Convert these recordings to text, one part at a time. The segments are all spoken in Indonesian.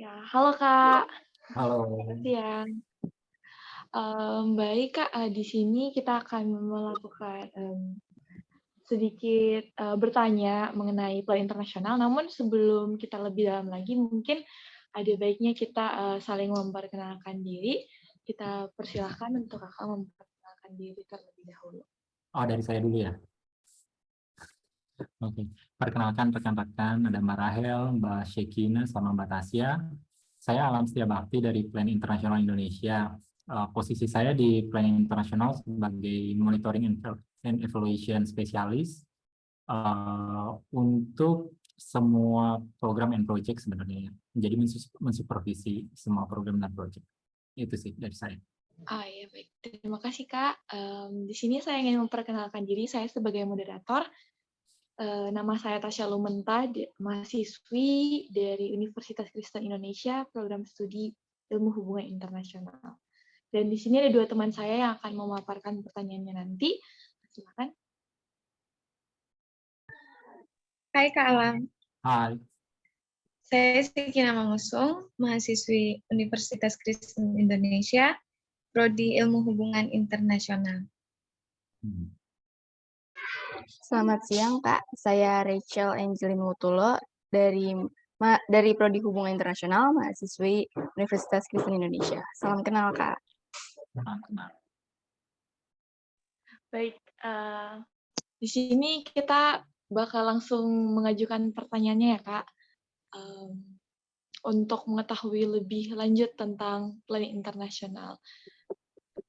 Ya, halo Kak, Halo. siang. Baik Kak, di sini kita akan melakukan sedikit bertanya mengenai plan internasional. Namun sebelum kita lebih dalam lagi, mungkin ada baiknya kita saling memperkenalkan diri. Kita persilahkan untuk Kakak memperkenalkan diri terlebih dahulu. Oh, dari saya dulu ya. Oke. Perkenalkan rekan-rekan, ada Mbak Rahel, Mbak Shekina, sama Mbak Tasya. Saya Alam Setia Bakti dari Plan Internasional Indonesia. Posisi saya di Plan Internasional sebagai Monitoring and Evaluation Specialist untuk semua program and project sebenarnya. Jadi mensupervisi semua program dan project. Itu sih dari saya. Ya baik, terima kasih Kak. Di sini saya ingin memperkenalkan diri, saya sebagai moderator. Nama saya Tasya Lumenta, mahasiswi dari Universitas Kristen Indonesia, program studi Ilmu Hubungan Internasional. Dan di sini ada dua teman saya yang akan memaparkan pertanyaannya nanti. Silakan. Hai Kak Alam, Hai. saya Sekina Mangusung, mahasiswi Universitas Kristen Indonesia, Prodi Ilmu Hubungan Internasional. Selamat siang Kak, saya Rachel Angelin Mutulo dari Prodi Hubungan Internasional, mahasiswi Universitas Kristen Indonesia. Salam kenal Kak. Baik, di sini kita bakal langsung mengajukan pertanyaannya ya Kak. Untuk mengetahui lebih lanjut tentang planning internasional.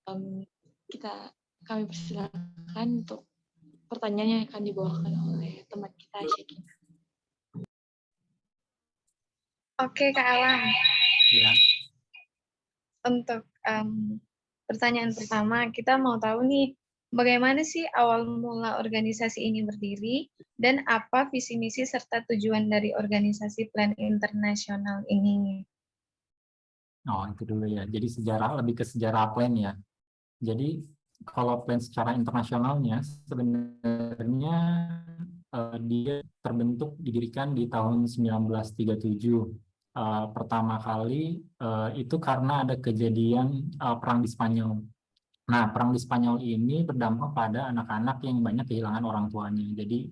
Kami persilakan untuk pertanyaannya yang akan dibawakan oleh teman kita, Shekina. Oke Kak Alam, Ya. untuk pertanyaan pertama, kita mau tahu nih, bagaimana sih awal mula organisasi ini berdiri, dan apa visi misi serta tujuan dari organisasi Plan Internasional ini? Oh, itu dulu ya. Jadi lebih ke sejarah plan ya. Jadi kalau plan secara internasionalnya sebenarnya dia didirikan di tahun 1937. Pertama kali itu karena ada kejadian perang di Spanyol. Nah, perang di Spanyol ini berdampak pada anak-anak yang banyak kehilangan orang tuanya. Jadi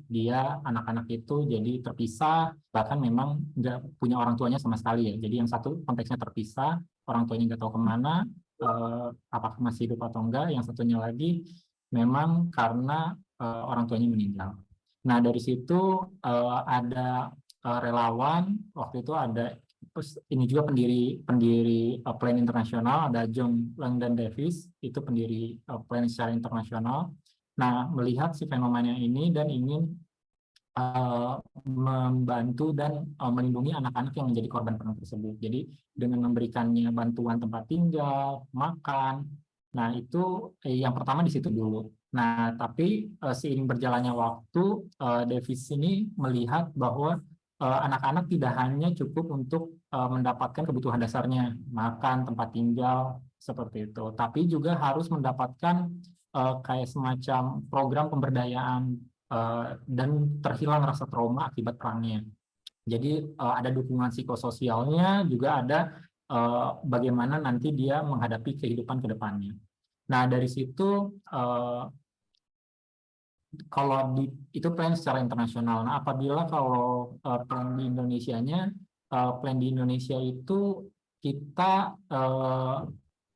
anak-anak itu jadi terpisah, bahkan memang nggak punya orang tuanya sama sekali ya. Jadi yang satu konteksnya terpisah, orang tuanya nggak tahu kemana, apakah masih hidup atau enggak. Yang satunya lagi memang karena orang tuanya meninggal. Nah, dari situ ada relawan, waktu itu ada ini juga pendiri Plan Internasional, ada John Langdon Davis, itu pendiri Plan secara internasional. Nah, melihat si fenomena ini dan ingin membantu dan melindungi anak-anak yang menjadi korban perang tersebut. Jadi dengan memberikannya bantuan tempat tinggal, makan. Nah, itu yang pertama di situ dulu. Nah, tapi seiring berjalannya waktu, Davis ini melihat bahwa anak-anak tidak hanya cukup untuk mendapatkan kebutuhan dasarnya, makan, tempat tinggal, seperti itu. Tapi juga harus mendapatkan kayak semacam program pemberdayaan dan terhilang rasa trauma akibat perangnya. Jadi ada dukungan psikososialnya, juga ada bagaimana nanti dia menghadapi kehidupan ke depannya. Nah, dari situ kalau itu plan secara internasional. Nah, apabila kalau plan di Indonesianya, plan di Indonesia itu kita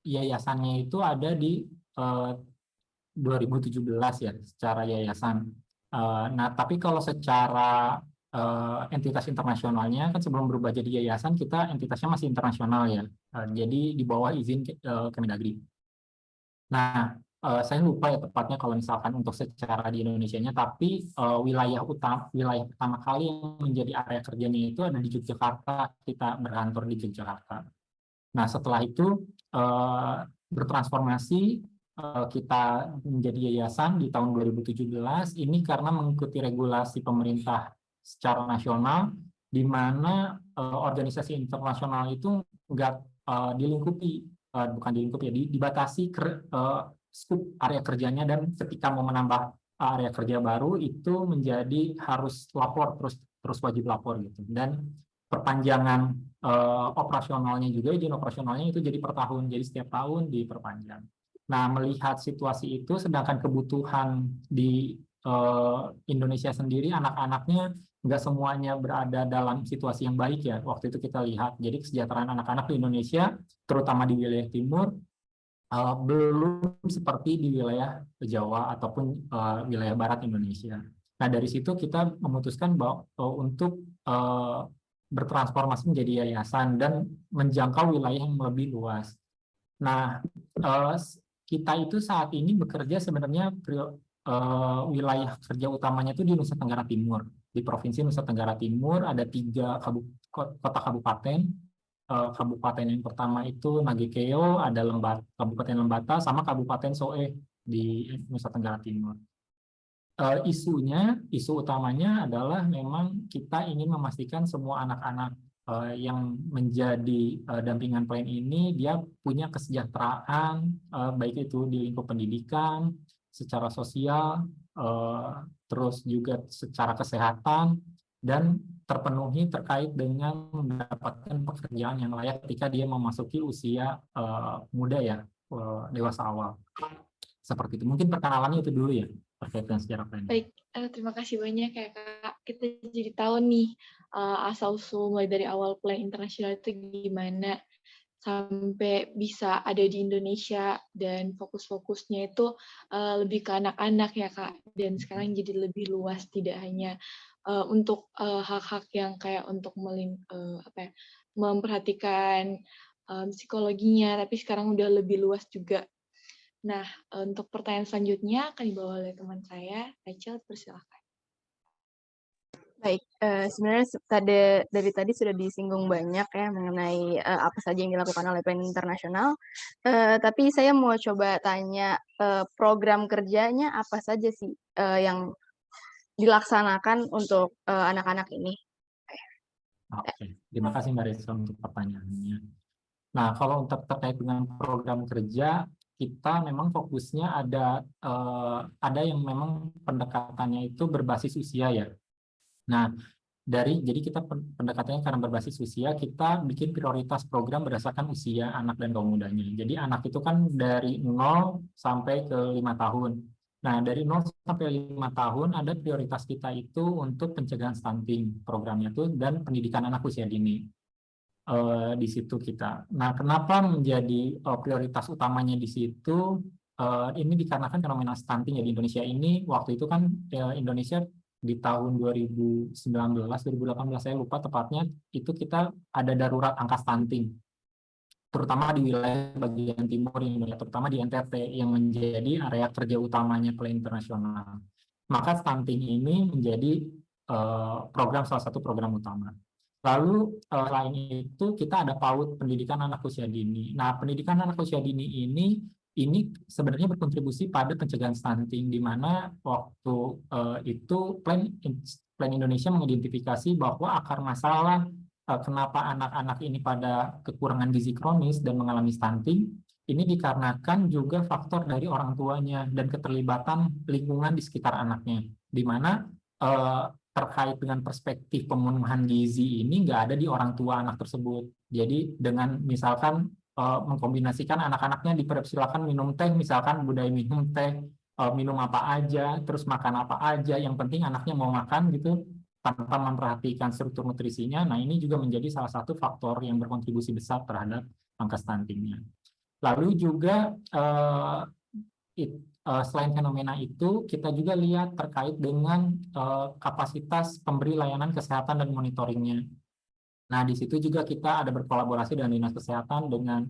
yayasannya itu ada di 2017 ya, secara yayasan. Nah, tapi kalau secara entitas internasionalnya kan sebelum berubah jadi yayasan kita entitasnya masih internasional ya. Jadi di bawah izin Kemendagri. Nah, saya lupa ya tepatnya kalau misalkan untuk secara di Indonesianya, tapi wilayah pertama kali yang menjadi area kerjanya itu ada di Yogyakarta, kita berkantor di Yogyakarta. Nah, setelah itu bertransformasi, kita menjadi yayasan di tahun 2017, ini karena mengikuti regulasi pemerintah secara nasional, di mana organisasi internasional itu nggak dibatasi skup area kerjanya, dan ketika mau menambah area kerja baru itu menjadi harus lapor, terus wajib lapor gitu. Dan perpanjangan operasionalnya juga, izin operasionalnya itu jadi per tahun, jadi setiap tahun diperpanjang. Nah, melihat situasi itu, sedangkan kebutuhan di Indonesia sendiri, anak-anaknya nggak semuanya berada dalam situasi yang baik ya. Waktu itu kita lihat, jadi kesejahteraan anak-anak di Indonesia, terutama di wilayah timur, belum seperti di wilayah Jawa ataupun wilayah barat Indonesia. Nah, dari situ kita memutuskan bahwa untuk bertransformasi menjadi yayasan dan menjangkau wilayah yang lebih luas. Nah, kita itu saat ini bekerja sebenarnya wilayah kerja utamanya itu di Nusa Tenggara Timur. Di Provinsi Nusa Tenggara Timur ada 3 kota kabupaten. Kabupaten yang pertama itu Nagekeo, ada Kabupaten Lembata, sama Kabupaten Soe di Nusa Tenggara Timur. Isu utamanya adalah memang kita ingin memastikan semua anak-anak yang menjadi dampingan plan ini dia punya kesejahteraan, baik itu di lingkup pendidikan, secara sosial, terus juga secara kesehatan, dan terpenuhi terkait dengan mendapatkan pekerjaan yang layak ketika dia memasuki usia muda ya, dewasa awal. Seperti itu. Mungkin perkenalannya itu dulu ya, terkait dengan sejarah planning. Baik, terima kasih banyak ya Kak. Kita jadi tahu nih asal-usul mulai dari awal plan internasional itu gimana sampai bisa ada di Indonesia, dan fokus-fokusnya itu lebih ke anak-anak ya Kak. Dan sekarang jadi lebih luas, tidak hanya untuk hak-hak yang kayak untuk memperhatikan psikologinya, tapi sekarang udah lebih luas juga. Nah, untuk pertanyaan selanjutnya akan dibawa oleh teman saya, Rachel, persilahkan. Baik, sebenarnya dari tadi sudah disinggung banyak ya mengenai apa saja yang dilakukan oleh plan internasional. Tapi saya mau coba tanya, program kerjanya apa saja sih yang dilaksanakan untuk anak-anak ini? Oke, terima kasih Mbak Reza untuk pertanyaannya. Nah, kalau untuk terkait dengan program kerja, kita memang fokusnya ada yang memang pendekatannya itu berbasis usia ya. Nah, jadi kita pendekatannya karena berbasis usia, kita bikin prioritas program berdasarkan usia anak dan kaum mudanya. Jadi anak itu kan dari 0 sampai ke 5 tahun. Nah, dari 0 sampai 5 tahun ada prioritas kita itu untuk pencegahan stunting programnya tuh, dan pendidikan anak usia dini. Di situ kita. Nah, kenapa menjadi prioritas utamanya di situ? Ini dikarenakan fenomena stunting ya di Indonesia ini. Waktu itu kan Indonesia di tahun 2019-2018 saya lupa tepatnya, itu kita ada darurat angka stunting, terutama di wilayah bagian timur Indonesia, terutama di NTT yang menjadi area kerja utamanya plan internasional. Maka stunting ini menjadi salah satu program utama. Lalu selain itu kita ada PAUD, pendidikan anak usia dini. Nah, pendidikan anak usia dini ini sebenarnya berkontribusi pada pencegahan stunting, di mana waktu itu plan Indonesia mengidentifikasi bahwa akar masalah kenapa anak-anak ini pada kekurangan gizi kronis dan mengalami stunting ini dikarenakan juga faktor dari orang tuanya dan keterlibatan lingkungan di sekitar anaknya, di mana terkait dengan perspektif pemenuhan gizi ini nggak ada di orang tua anak tersebut. Jadi dengan misalkan mengkombinasikan anak-anaknya dipersilakan minum teh, misalkan budaya minum teh, minum apa aja, terus makan apa aja, yang penting anaknya mau makan gitu, tanpa memperhatikan struktur nutrisinya. Nah, ini juga menjadi salah satu faktor yang berkontribusi besar terhadap angka stuntingnya. Lalu juga selain fenomena itu, kita juga lihat terkait dengan kapasitas pemberi layanan kesehatan dan monitoringnya. Nah, di situ juga kita ada berkolaborasi dengan Dinas Kesehatan dengan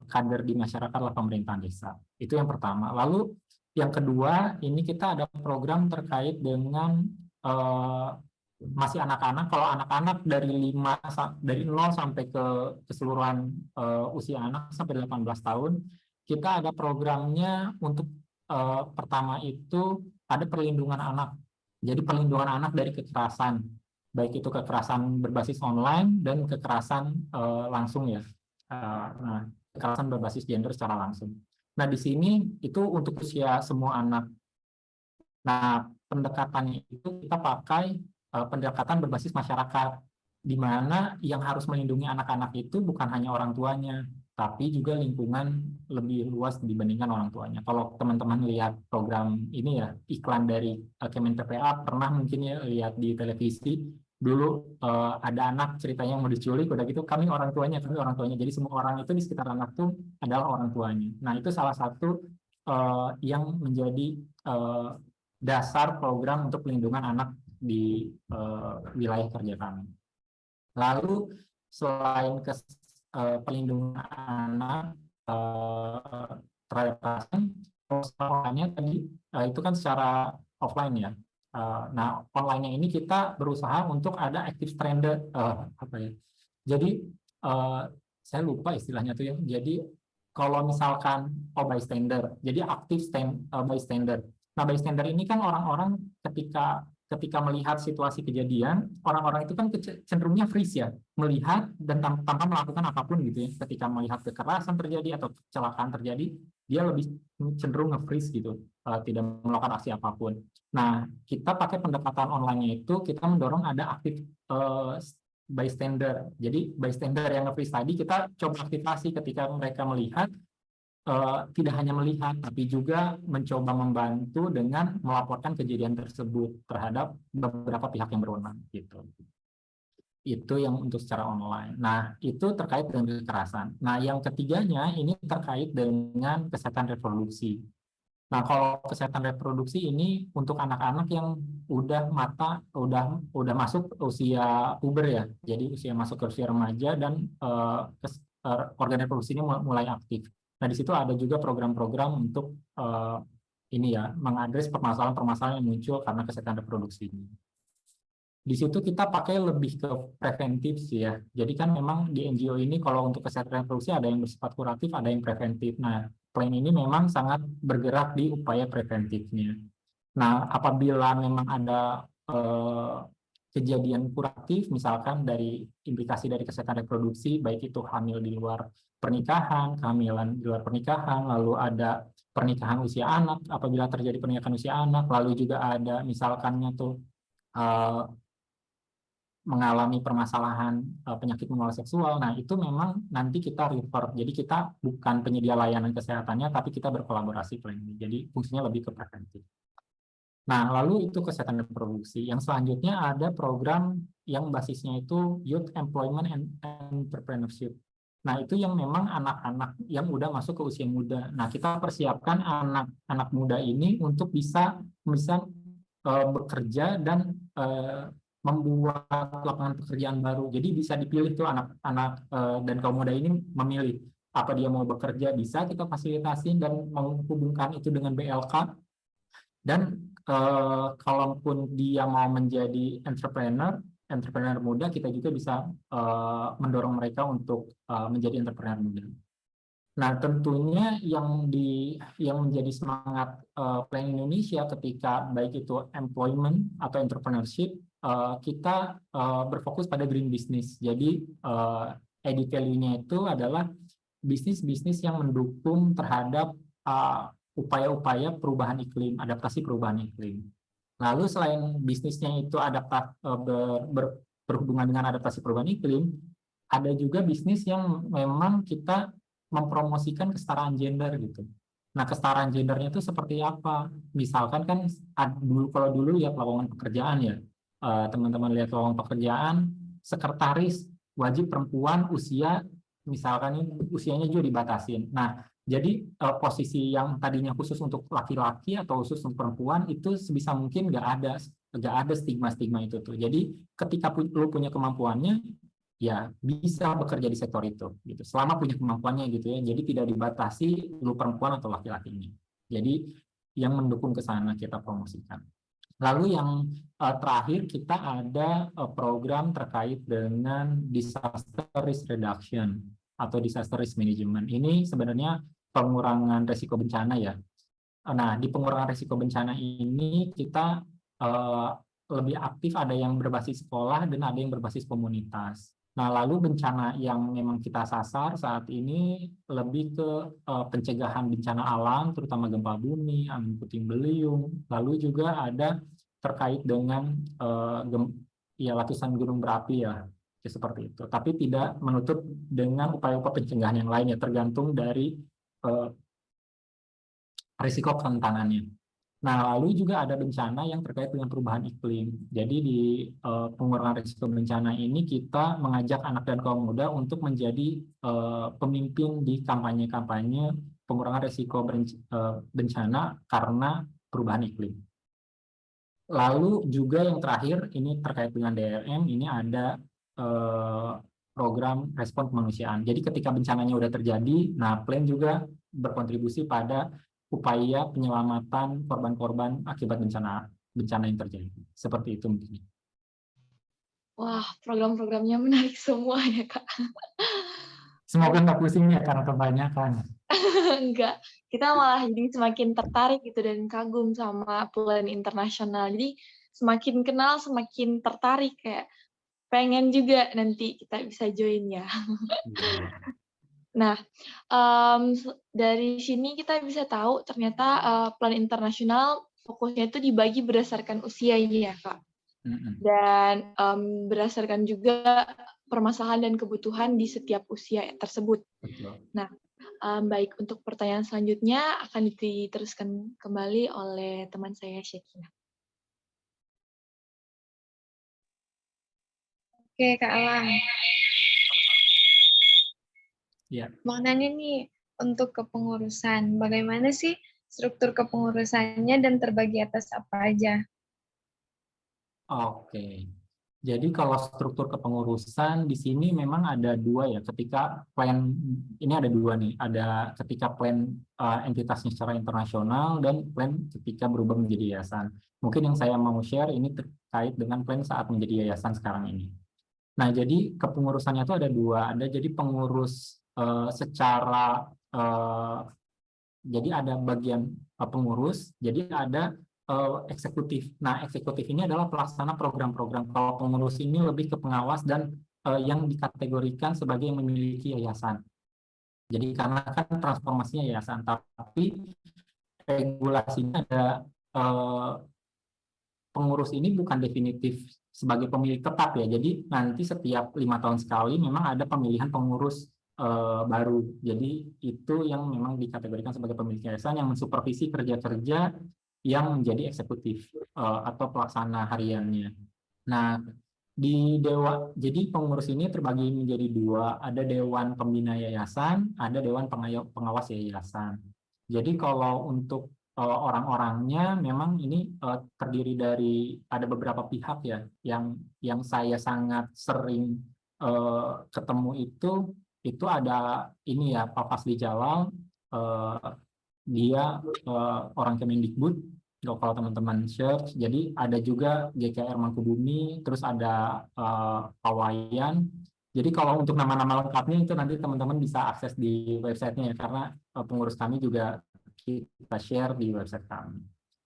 kader di masyarakat atau pemerintahan desa. Itu yang pertama. Lalu yang kedua, ini kita ada program terkait dengan masih anak-anak. Kalau anak-anak dari 0 sampai ke keseluruhan usia anak sampai 18 tahun, kita ada programnya untuk pertama itu ada perlindungan anak. Jadi perlindungan anak dari kekerasan, baik itu kekerasan berbasis online dan kekerasan langsung ya. Nah, kekerasan berbasis gender secara langsung. Nah, di sini itu untuk usia semua anak. Nah, pendekatannya itu kita pakai pendekatan berbasis masyarakat. di mana yang harus melindungi anak-anak itu bukan hanya orang tuanya, tapi juga lingkungan lebih luas dibandingkan orang tuanya. Kalau teman-teman lihat program ini ya, iklan dari Kemen PPA, pernah mungkin ya lihat di televisi, dulu ada anak ceritanya yang mau diculik, udah gitu kami orang tuanya. Jadi semua orang itu di sekitar anak tuh adalah orang tuanya. Nah, itu salah satu yang menjadi dasar program untuk pelindungan anak di wilayah kerja kami. Lalu selain pelindungan anak terhadap kekerasan, persoalannya tadi itu kan secara offline ya. Nah, online-nya ini kita berusaha untuk ada active standard apa ya? Jadi saya lupa istilahnya tuh ya. Jadi kalau misalkan bystander, jadi active bystander. Nah, bystander ini kan orang-orang ketika melihat situasi kejadian, orang-orang itu kan cenderungnya freeze ya, melihat dan tanpa melakukan apapun gitu ya. Ketika melihat kekerasan terjadi atau kecelakaan terjadi, dia lebih cenderung nge-freeze gitu, tidak melakukan aksi apapun. Nah, kita pakai pendekatan online-nya itu, kita mendorong ada aktif bystander. Jadi bystander yang nge-freeze tadi kita coba aktivasi ketika mereka melihat, tidak hanya melihat, tapi juga mencoba membantu dengan melaporkan kejadian tersebut terhadap beberapa pihak yang berwenang gitu. Itu yang untuk secara online. Nah, itu terkait dengan kekerasan. Nah, yang ketiganya ini terkait dengan kesehatan reproduksi. Nah, kalau kesehatan reproduksi ini untuk anak-anak yang udah masuk usia puber ya. Jadi usia masuk ke usia remaja dan organ reproduksinya mulai aktif. Nah, di situ ada juga program-program untuk ini ya, mengadres permasalahan-permasalahan yang muncul karena kesehatan reproduksi ini. Di situ kita pakai lebih ke preventif sih ya. Jadi kan memang di NGO ini kalau untuk kesehatan reproduksi ada yang bersifat kuratif, ada yang preventif. Nah, plan ini memang sangat bergerak di upaya preventifnya. Nah, apabila memang ada kejadian kuratif, misalkan dari implikasi dari kesehatan reproduksi, baik itu hamil di luar pernikahan, kehamilan di luar pernikahan, lalu ada pernikahan usia anak, apabila terjadi pernikahan usia anak, lalu juga ada misalkannya tuh mengalami permasalahan penyakit menular seksual. Nah, itu memang nanti kita refer. Jadi kita bukan penyedia layanan kesehatannya, tapi kita berkolaborasi plan ini. Jadi fungsinya lebih ke preventif. Nah, lalu itu kesehatan reproduksi. Yang selanjutnya ada program yang basisnya itu Youth Employment and Entrepreneurship. Nah, itu yang memang anak-anak yang udah masuk ke usia muda. Nah, kita persiapkan anak-anak muda ini untuk bisa bekerja dan membuat lapangan pekerjaan baru. Jadi bisa dipilih tuh anak-anak dan kaum muda ini memilih apa dia mau bekerja, bisa kita fasilitasi dan menghubungkan itu dengan BLK. Dan kalaupun dia mau menjadi entrepreneur muda, kita juga bisa mendorong mereka untuk menjadi entrepreneur muda. Nah, tentunya yang menjadi semangat Plan Indonesia ketika baik itu employment atau entrepreneurship, kita berfokus pada green business. Jadi added value-nya itu adalah bisnis-bisnis yang mendukung terhadap upaya-upaya perubahan iklim, adaptasi perubahan iklim. Lalu selain bisnisnya itu berhubungan dengan adaptasi perubahan iklim, ada juga bisnis yang memang kita mempromosikan kesetaraan gender gitu. Nah, kesetaraan gendernya itu seperti apa? Misalkan kan kalau dulu ya lowongan pekerjaan ya, teman-teman lihat lowongan pekerjaan, sekretaris wajib perempuan misalkan ini usianya juga dibatasin. Nah, jadi posisi yang tadinya khusus untuk laki-laki atau khusus untuk perempuan itu sebisa mungkin nggak ada stigma-stigma itu tuh. Jadi ketika lu punya kemampuannya, ya bisa bekerja di sektor itu gitu, selama punya kemampuannya gitu ya. Jadi tidak dibatasi lu perempuan atau laki-lakinya. Jadi yang mendukung ke sana kita promosikan. Lalu yang terakhir kita ada program terkait dengan disaster risk reduction atau disaster risk management. Ini sebenarnya pengurangan risiko bencana ya. Nah, di pengurangan risiko bencana ini kita lebih aktif, ada yang berbasis sekolah dan ada yang berbasis komunitas. Nah, lalu bencana yang memang kita sasar saat ini lebih ke pencegahan bencana alam, terutama gempa bumi, angin puting beliung, lalu juga ada terkait dengan letusan gunung berapi ya. Ya, seperti itu. Tapi tidak menutup dengan upaya-upaya pencegahan yang lainnya, tergantung dari risiko kerentanannya. Nah, lalu juga ada bencana yang terkait dengan perubahan iklim. Jadi di pengurangan risiko bencana ini kita mengajak anak dan kaum muda untuk menjadi pemimpin di kampanye-kampanye pengurangan risiko bencana karena perubahan iklim. Lalu juga yang terakhir, ini terkait dengan DRM, ini ada program respon kemanusiaan. Jadi ketika bencananya sudah terjadi, nah plan juga berkontribusi pada upaya penyelamatan korban-korban akibat bencana yang terjadi. Seperti itu mungkin. Wah, program-programnya menarik semua ya, Kak. Semoga nggak pusing ya karena kebanyakan. Enggak, kita malah jadi semakin tertarik gitu dan kagum sama plan internasional. Jadi semakin kenal, semakin tertarik, kayak pengen juga nanti kita bisa join ya. Nah, dari sini kita bisa tahu ternyata plan internasional fokusnya itu dibagi berdasarkan usia ini ya, Kak. Dan berdasarkan juga permasalahan dan kebutuhan di setiap usia tersebut. Nah, baik, untuk pertanyaan selanjutnya akan diteruskan kembali oleh teman saya, Syekina. Oke, Kak Alam. Ya. Mau nanya nih, untuk kepengurusan, bagaimana sih struktur kepengurusannya dan terbagi atas apa aja? Oke. Jadi kalau struktur kepengurusan di sini memang ada dua ya. Ketika plan ini ada dua nih. Ada ketika plan entitasnya secara internasional dan plan ketika berubah menjadi yayasan. Mungkin yang saya mau share ini terkait dengan plan saat menjadi yayasan sekarang ini. Nah, jadi kepengurusannya itu ada dua. Ada jadi pengurus secara jadi ada bagian pengurus, jadi ada eksekutif. Nah, eksekutif ini adalah pelaksana program-program. Kalau pengurus ini lebih ke pengawas dan yang dikategorikan sebagai yang memiliki yayasan. Jadi karena kan transformasinya yayasan, tapi regulasinya ada pengurus ini bukan definitif sebagai pemilik tetap ya. Jadi nanti setiap 5 tahun sekali memang ada pemilihan pengurus baru. Jadi itu yang memang dikategorikan sebagai pemilik yayasan yang mensupervisi kerja-kerja yang menjadi eksekutif atau pelaksana hariannya. Nah, jadi pengurus ini terbagi menjadi dua, ada dewan pembina yayasan, ada dewan pengawas yayasan. Jadi kalau untuk orang-orangnya memang ini terdiri dari ada beberapa pihak ya yang saya sangat sering ketemu itu ada ini ya Pak Fasli Jalal, dia orang Kemendikbud kalau teman-teman search. Jadi ada juga GKR Mangkubumi, terus ada Pak Wayan. Jadi kalau untuk nama-nama lengkapnya itu nanti teman-teman bisa akses di websitenya ya, karena pengurus kami juga kita share di website kami.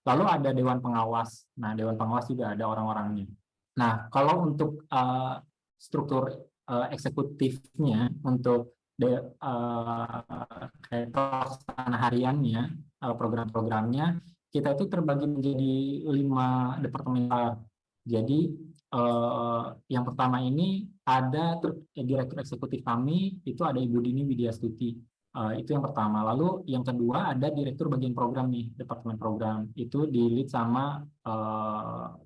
Lalu ada Dewan Pengawas. Nah, Dewan Pengawas juga ada orang-orangnya. Nah, kalau untuk struktur eksekutifnya untuk pelaksana hariannya, program-programnya, kita itu terbagi menjadi 5 departemen. Jadi yang pertama ini ada direktur eksekutif kami, itu ada Ibu Dini Widyastuti. Itu yang pertama. Lalu yang kedua ada direktur bagian program nih, departemen program. Itu di-lead sama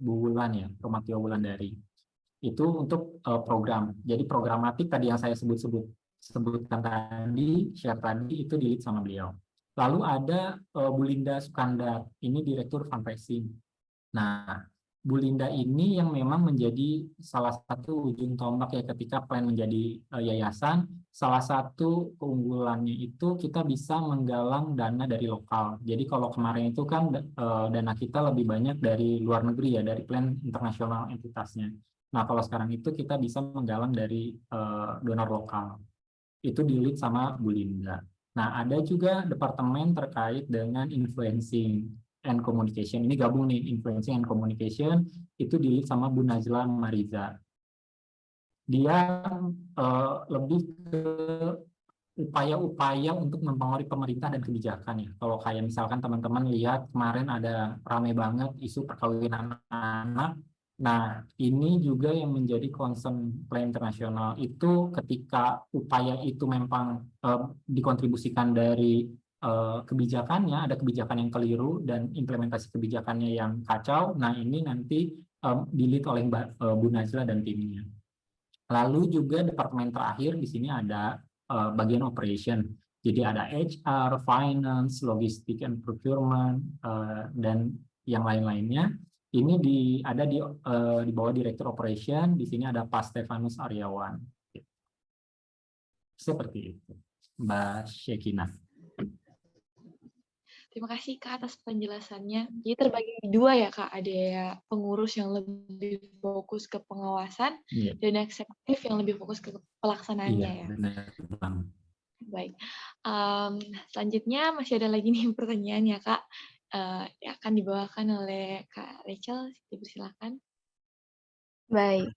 Bu Wulan ya, Romatio Wulandari. Itu untuk program. Jadi programatik tadi yang saya sebutkan tadi, share tadi, itu di-lead sama beliau. Lalu ada Bu Linda Sukandar, ini direktur fundraising. Nah, Bu Linda ini yang memang menjadi salah satu ujung tombak ya ketika plan menjadi yayasan. Salah satu keunggulannya itu kita bisa menggalang dana dari lokal. Jadi kalau kemarin itu kan dana kita lebih banyak dari luar negeri ya, dari plan internasional entitasnya. Nah, kalau sekarang itu kita bisa menggalang dari donor lokal. Itu di-lead sama Bu Linda. Nah, ada juga departemen terkait dengan influencing and communication. Ini gabung nih, influencing and communication, itu di-lead sama Bu Najla Mariza. Dia lebih ke upaya-upaya untuk mempengaruhi pemerintah dan kebijakan ya. Kalau kayak misalkan teman-teman lihat kemarin ada ramai banget isu perkawinan anak. Nah, ini juga yang menjadi concern plan internasional itu ketika upaya itu memang dikontribusikan dari kebijakannya, ada kebijakan yang keliru dan implementasi kebijakannya yang kacau. Nah, ini nanti di-lead oleh Bu Najla dan timnya. Lalu juga departemen terakhir di sini ada bagian operation. Jadi ada HR, finance, logistik and procurement, dan yang lain-lainnya. Ini ada di bawah Direktur Operation. Di sini ada Pak Stefanus Aryawan. Seperti itu, Mbak Syekina. Terima kasih Kak atas penjelasannya. Jadi terbagi dua ya Kak, ada ya pengurus yang lebih fokus ke pengawasan dan eksekutif yang lebih fokus ke pelaksanaannya ya. Benar banget. Baik. Selanjutnya masih ada lagi nih pertanyaan ya Kak. Yang akan dibawakan oleh Kak Rachel, dipersilakan. Baik,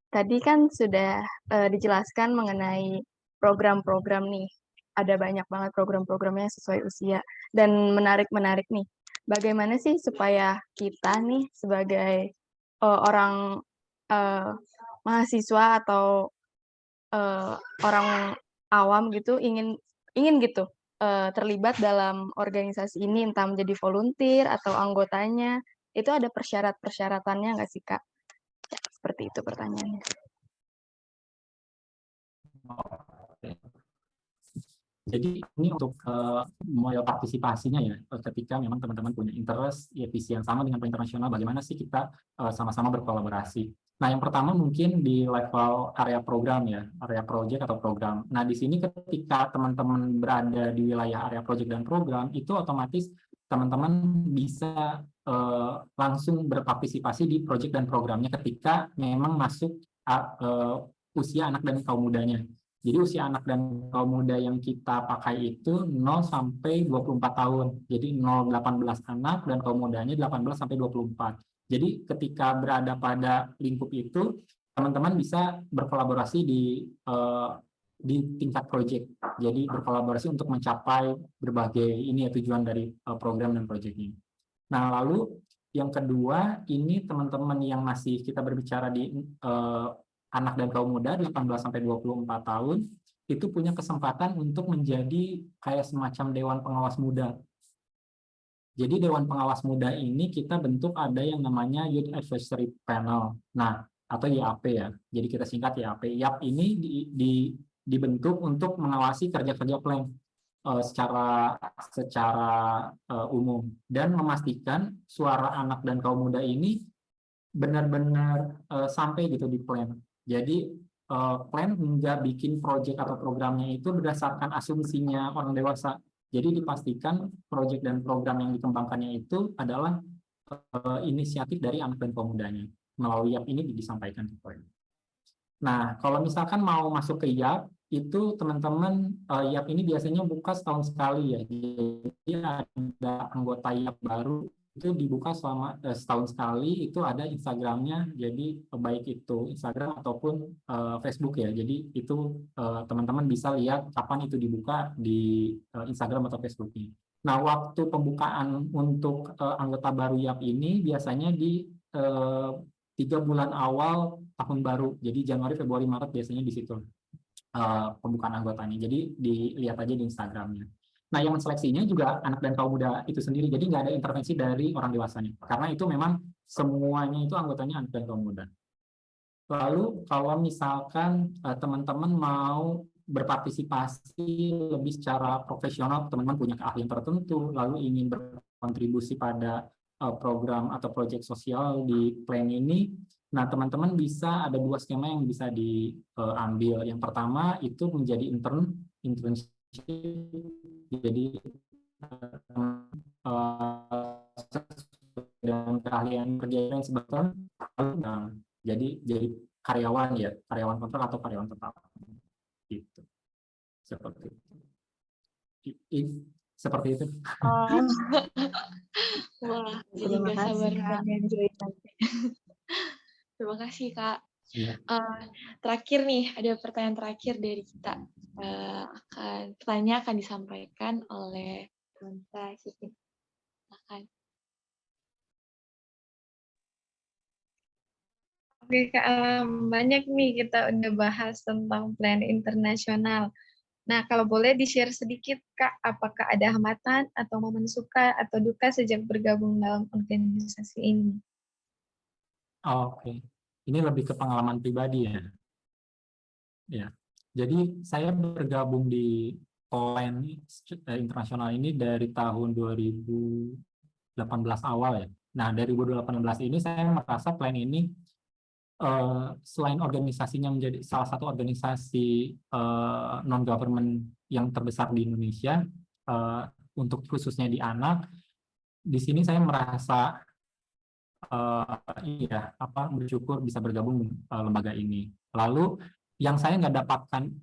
tadi kan sudah dijelaskan mengenai program-program nih. Ada banyak banget program-programnya sesuai usia. Dan menarik-menarik nih. Bagaimana sih supaya kita nih sebagai orang mahasiswa atau orang awam gitu ingin gitu terlibat dalam organisasi ini, entah menjadi volunteer atau anggotanya, itu ada persyaratannya nggak sih Kak? Ya, seperti itu pertanyaannya. Jadi ini untuk model partisipasinya ya, ketika memang teman-teman punya interest, ya visi yang sama dengan internasional, bagaimana sih kita sama-sama berkolaborasi. Nah, yang pertama mungkin di level area program ya, area project atau program. Nah, di sini ketika teman-teman berada di wilayah area project dan program, itu otomatis teman-teman bisa langsung berpartisipasi di project dan programnya ketika memang masuk usia anak dan kaum mudanya. Jadi usia anak dan kaum muda yang kita pakai itu 0 sampai 24 tahun. Jadi 0-18 anak dan kaum mudanya 18 sampai 24. Jadi ketika berada pada lingkup itu, teman-teman bisa berkolaborasi di tingkat proyek. Jadi berkolaborasi untuk mencapai berbagai ini ya tujuan dari program dan proyek ini. Nah, lalu yang kedua, ini teman-teman yang masih kita berbicara di anak dan kaum muda 18 sampai 24 tahun itu punya kesempatan untuk menjadi kayak semacam dewan pengawas muda. Jadi dewan pengawas muda ini kita bentuk ada yang namanya Youth Advisory Panel. Nah, atau YAP ya. Jadi kita singkat YAP. YAP ini dibentuk untuk mengawasi kerja-kerja plan secara umum dan memastikan suara anak dan kaum muda ini benar-benar sampai gitu di plan. Jadi plan nggak bikin proyek atau programnya itu berdasarkan asumsinya orang dewasa. Jadi dipastikan proyek dan program yang dikembangkannya itu adalah inisiatif dari anak dan kaum mudanya. Melalui YAP ini disampaikan ke plan. Nah, kalau misalkan mau masuk ke YAP, itu teman-teman YAP ini biasanya buka setahun sekali ya. Jadi ada anggota YAP baru itu dibuka selama setahun sekali, itu ada Instagramnya, jadi baik itu Instagram ataupun Facebook ya. Jadi itu teman-teman bisa lihat kapan itu dibuka di Instagram atau Facebooknya. Nah, waktu pembukaan untuk anggota baru YAP ini biasanya di 3 bulan awal tahun baru. Jadi Januari, Februari, Maret biasanya di situ pembukaan anggotanya. Jadi dilihat aja di Instagramnya. Nah, yang seleksinya juga anak dan kaum muda itu sendiri. Jadi nggak ada intervensi dari orang dewasanya. Karena itu memang semuanya itu anggotanya anak dan kaum muda. Lalu kalau misalkan teman-teman mau berpartisipasi lebih secara profesional, teman-teman punya keahlian tertentu, lalu ingin berkontribusi pada program atau proyek sosial di plan ini, nah teman-teman bisa ada 2 skema yang bisa diambil. Yang pertama itu menjadi internship, jadi dengan keahlian kerja yang sebetulnya jadi karyawan ya, karyawan kontrak atau karyawan tetap gitu. Seperti itu. Wah, jadi Terima nggak kasih, sabar Kak. pengen join nanti. Terima kasih Kak. Iya. Terakhir nih, ada pertanyaan terakhir dari kita. Pertanyaan akan disampaikan oleh Tante Siti. Silakan. Oke, Kak, banyak nih kita udah bahas tentang plan internasional. Nah, kalau boleh di-share sedikit, Kak, apakah ada hambatan atau momen suka atau duka sejak bergabung dalam organisasi ini? Oke, ini lebih ke pengalaman pribadi ya. Ya, jadi saya bergabung di plan internasional ini dari tahun 2018 awal ya. Nah, dari 2018 ini saya merasa plan ini selain organisasinya menjadi salah satu organisasi non government yang terbesar di Indonesia untuk khususnya di anak, di sini saya merasa bersyukur bisa bergabung lembaga ini. Lalu yang saya nggak dapatkan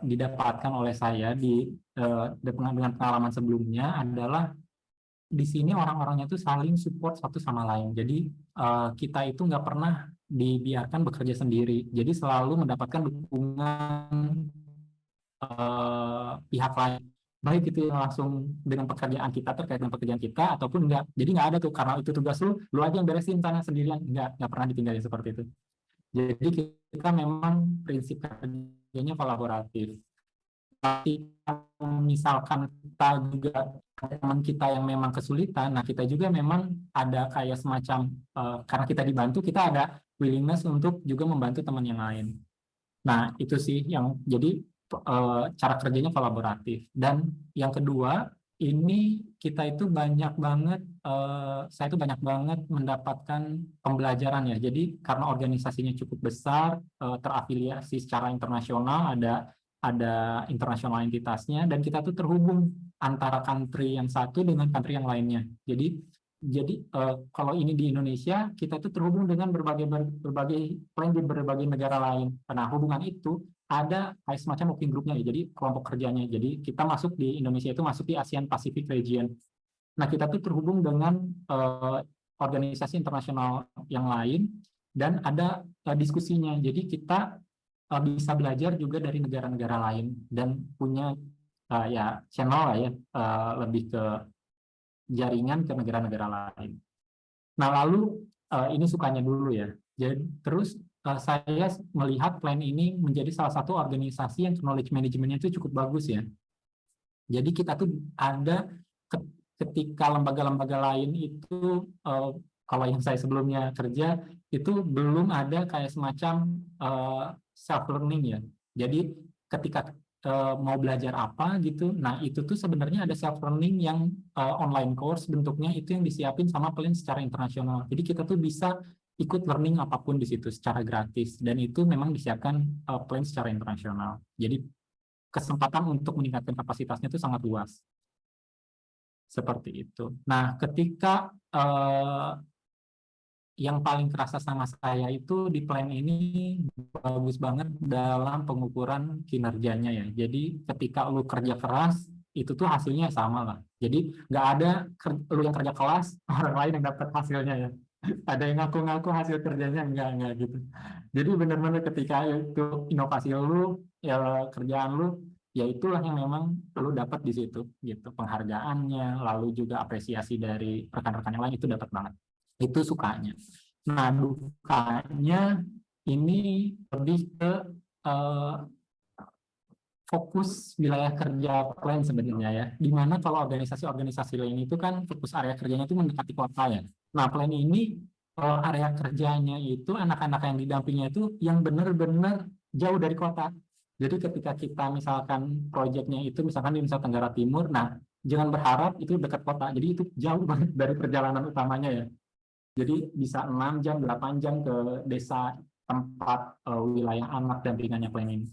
didapatkan oleh saya dengan pengalaman sebelumnya adalah di sini orang-orangnya itu saling support satu sama lain. Jadi kita itu nggak pernah dibiarkan bekerja sendiri. Jadi selalu mendapatkan dukungan pihak lain. Baik itu yang langsung dengan pekerjaan kita, terkait dengan pekerjaan kita, ataupun enggak. Jadi nggak ada tuh, karena itu tugas lu aja yang beresin sana sendirian. Nggak pernah ditinggalin seperti itu. Jadi kita memang prinsip kerjanya kolaboratif. Tapi misalkan kita juga teman kita yang memang kesulitan, nah kita juga memang ada kayak semacam karena kita dibantu, kita ada willingness untuk juga membantu teman yang lain. Nah itu sih yang jadi cara kerjanya kolaboratif. Dan yang kedua, ini kita itu banyak banget, saya itu banyak banget mendapatkan pembelajaran ya. Jadi karena organisasinya cukup besar, terafiliasi secara internasional, ada internasional entitasnya, dan kita tuh terhubung antara country yang satu dengan country yang lainnya. Jadi kalau ini di Indonesia, kita tuh terhubung dengan berbagai plan di berbagai negara lain. Nah, hubungan itu ada kayak semacam working group-nya ya, jadi kelompok kerjanya. Jadi kita masuk di Indonesia itu masuk di ASEAN Pacific Region. Nah, kita tuh terhubung dengan organisasi internasional yang lain dan ada diskusinya. Jadi kita bisa belajar juga dari negara-negara lain dan punya ya channel lah ya, lebih ke jaringan ke negara-negara lain. Nah, lalu ini sukanya dulu ya. Jadi terus saya melihat plan ini menjadi salah satu organisasi yang knowledge management-nya itu cukup bagus ya. Jadi kita tuh ada ketika lembaga-lembaga lain itu kalau yang saya sebelumnya kerja itu belum ada kayak semacam self learning ya. Jadi ketika mau belajar apa gitu, nah itu tuh sebenarnya ada self learning yang online course bentuknya itu yang disiapin sama plan secara internasional. Jadi kita tuh bisa ikut learning apapun di situ secara gratis, dan itu memang disiapkan plan secara internasional. Jadi kesempatan untuk meningkatkan kapasitasnya itu sangat luas. Seperti itu. Nah, ketika yang paling kerasa sama saya itu di plan ini bagus banget dalam pengukuran kinerjanya ya. Jadi ketika lu kerja keras, itu tuh hasilnya sama lah. Jadi nggak ada lu yang kerja kelas, orang lain yang dapat hasilnya ya. Ada yang ngaku-ngaku hasil kerjanya enggak gitu. Jadi benar-benar ketika itu inovasi lu, ya kerjaan lu, ya itulah yang memang lu dapat di situ gitu. Penghargaannya, lalu juga apresiasi dari rekan-rekan yang lain itu dapat banget. Itu sukanya. Nah, dukanya ini lebih ke fokus wilayah kerja plan sebenarnya ya. Dimana kalau organisasi-organisasi lain itu kan fokus area kerjanya itu mendekati kota ya. Nah, plan ini area kerjanya itu anak-anak yang didampingnya itu yang benar-benar jauh dari kota. Jadi ketika kita misalkan proyeknya itu misalkan di Nusa Tenggara Timur, nah jangan berharap itu dekat kota. Jadi itu jauh banget dari perjalanan utamanya ya. Jadi bisa 6 jam, 8 jam ke desa tempat wilayah anak dampingannya plan ini.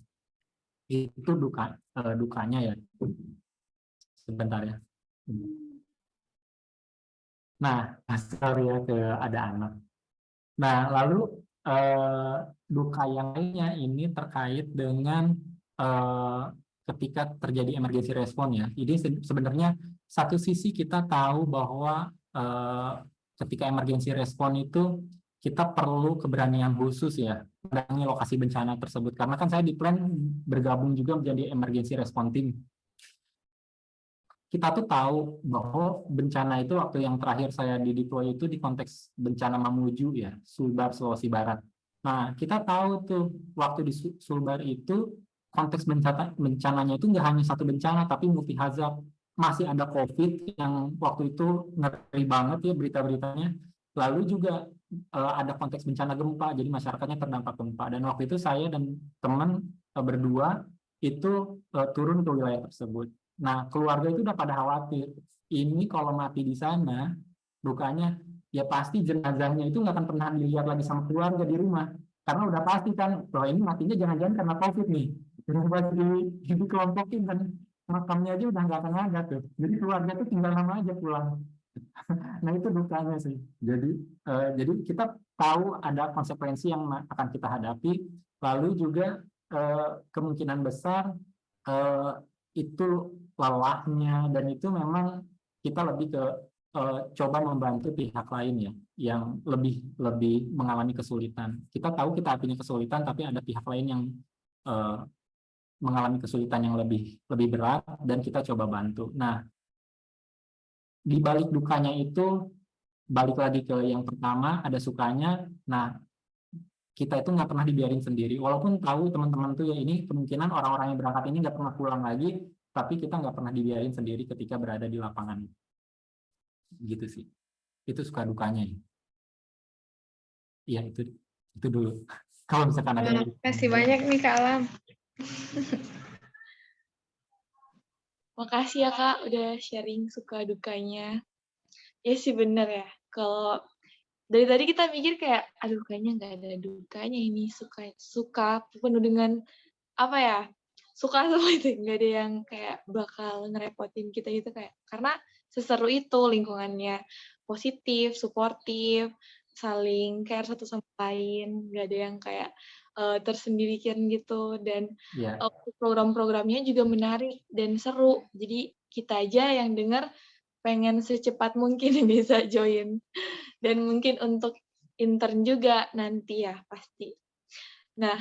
Itu dukanya ya. Sebentar ya. Nah, sorry ya ke ada anak. Nah, lalu duka yang lainnya ini terkait dengan ketika terjadi emergency response ya. Jadi sebenarnya satu sisi kita tahu bahwa ketika emergency response itu kita perlu keberanian khusus ya mendatangi lokasi bencana tersebut. Karena kan saya di plan bergabung juga menjadi emergency response team. kita tuh tahu bahwa bencana itu waktu yang terakhir saya di deploy itu di konteks bencana Mamuju ya, Sulbar, Sulawesi Barat. Nah, kita tahu tuh waktu di Sulbar itu konteks bencananya itu nggak hanya satu bencana, tapi multi hazard. Masih ada COVID yang waktu itu ngeri banget ya berita-beritanya. Lalu juga ada konteks bencana gempa, jadi masyarakatnya terdampak gempa. Dan waktu itu saya dan teman berdua itu turun ke wilayah tersebut. Nah, keluarga itu udah pada khawatir. Ini kalau mati di sana, dukanya ya pasti jenazahnya itu nggak akan pernah dilihat lagi sama keluarga di rumah. Karena udah pasti kan, bahwa ini matinya jangan-jangan karena COVID nih. Jadi pas dikelompokin kan, makamnya aja udah nggak akan ada tuh. Jadi keluarga tuh tinggal nama aja pulang. Nah, itu dukanya sih. Jadi kita tahu ada konsekuensi yang akan kita hadapi. Lalu juga kemungkinan besar itu lelahnya, dan itu memang kita lebih ke coba membantu pihak lain ya yang lebih mengalami kesulitan. Kita tahu kita punya kesulitan, tapi ada pihak lain yang mengalami kesulitan yang lebih berat dan kita coba bantu. Nah, di balik dukanya itu balik lagi ke yang pertama, ada sukanya. Nah, kita itu nggak pernah dibiarin sendiri, walaupun tahu teman-teman tuh ya ini kemungkinan orang-orang yang berangkat ini nggak pernah pulang lagi, tapi kita nggak pernah dibiarin sendiri ketika berada di lapangan. Gitu sih, itu suka dukanya ya. Iya, itu dulu. Kalau misalkan ada Terima kasih banyak nih Kak Alam. Makasih ya Kak udah sharing suka dukanya. Ya sih bener ya, kalau dari tadi kita mikir kayak, aduh kayaknya nggak ada dukanya ini, suka penuh dengan apa ya, suka semua itu, nggak ada yang kayak bakal ngerepotin kita gitu, kayak karena seseru itu lingkungannya, positif, suportif, saling care satu sama lain, nggak ada yang kayak tersendirikan gitu, dan ya. program-programnya juga menarik dan seru, jadi kita aja yang dengar pengen secepat mungkin bisa join. Dan mungkin untuk intern juga nanti ya, pasti. Nah,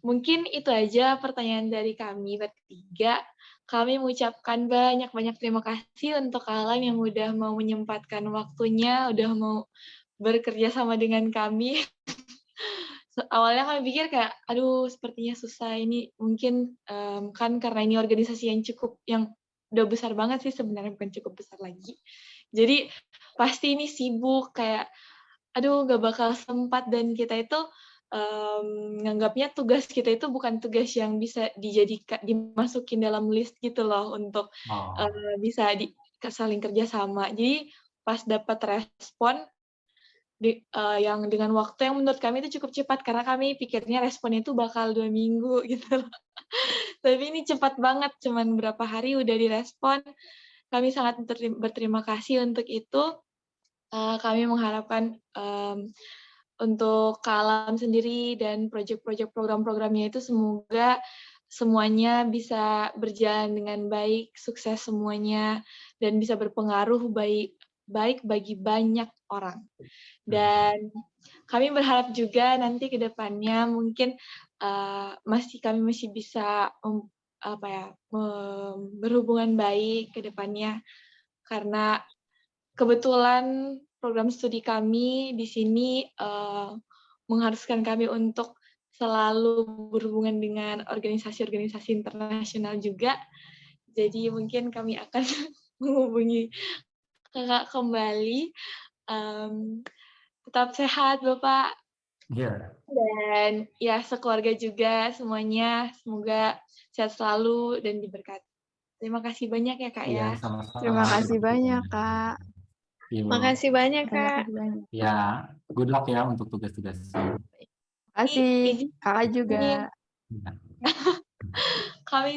mungkin itu aja pertanyaan dari kami bertiga. Kami mengucapkan banyak-banyak terima kasih untuk kalian yang udah mau menyempatkan waktunya, udah mau bekerja sama dengan kami. Awalnya kami pikir kayak, aduh sepertinya susah ini, mungkin kan karena ini organisasi yang udah besar banget sih sebenarnya, bukan cukup besar lagi. Jadi pasti ini sibuk, kayak aduh gak bakal sempat, dan kita itu nganggapnya tugas kita itu bukan tugas yang bisa dimasukin dalam list gitu loh untuk bisa saling kerja sama. Jadi pas dapat respon yang dengan waktu yang menurut kami itu cukup cepat, karena kami pikirnya responnya itu bakal 2 minggu gitu loh. Tapi ini cepat banget, cuman berapa hari udah direspon. Kami sangat berterima kasih untuk itu. Kami mengharapkan untuk Kak Alam sendiri dan proyek-proyek program-programnya itu semoga semuanya bisa berjalan dengan baik, sukses semuanya, dan bisa berpengaruh baik bagi banyak orang. Dan kami berharap juga nanti ke depannya mungkin kami masih bisa berhubungan baik ke depannya, karena kebetulan program studi kami di sini mengharuskan kami untuk selalu berhubungan dengan organisasi-organisasi internasional juga. Jadi mungkin kami akan menghubungi Kakak kembali. Tetap sehat Bapak. Iya. Dan ya sekeluarga juga semuanya, semoga sehat selalu dan diberkati. Terima kasih banyak ya Kak ya. Sama-sama. Terima kasih banyak Kak. Terima kasih banyak Kak. Ya, good luck ya untuk tugas-tugasnya. Terima kasih Kakak juga. Ya. Kami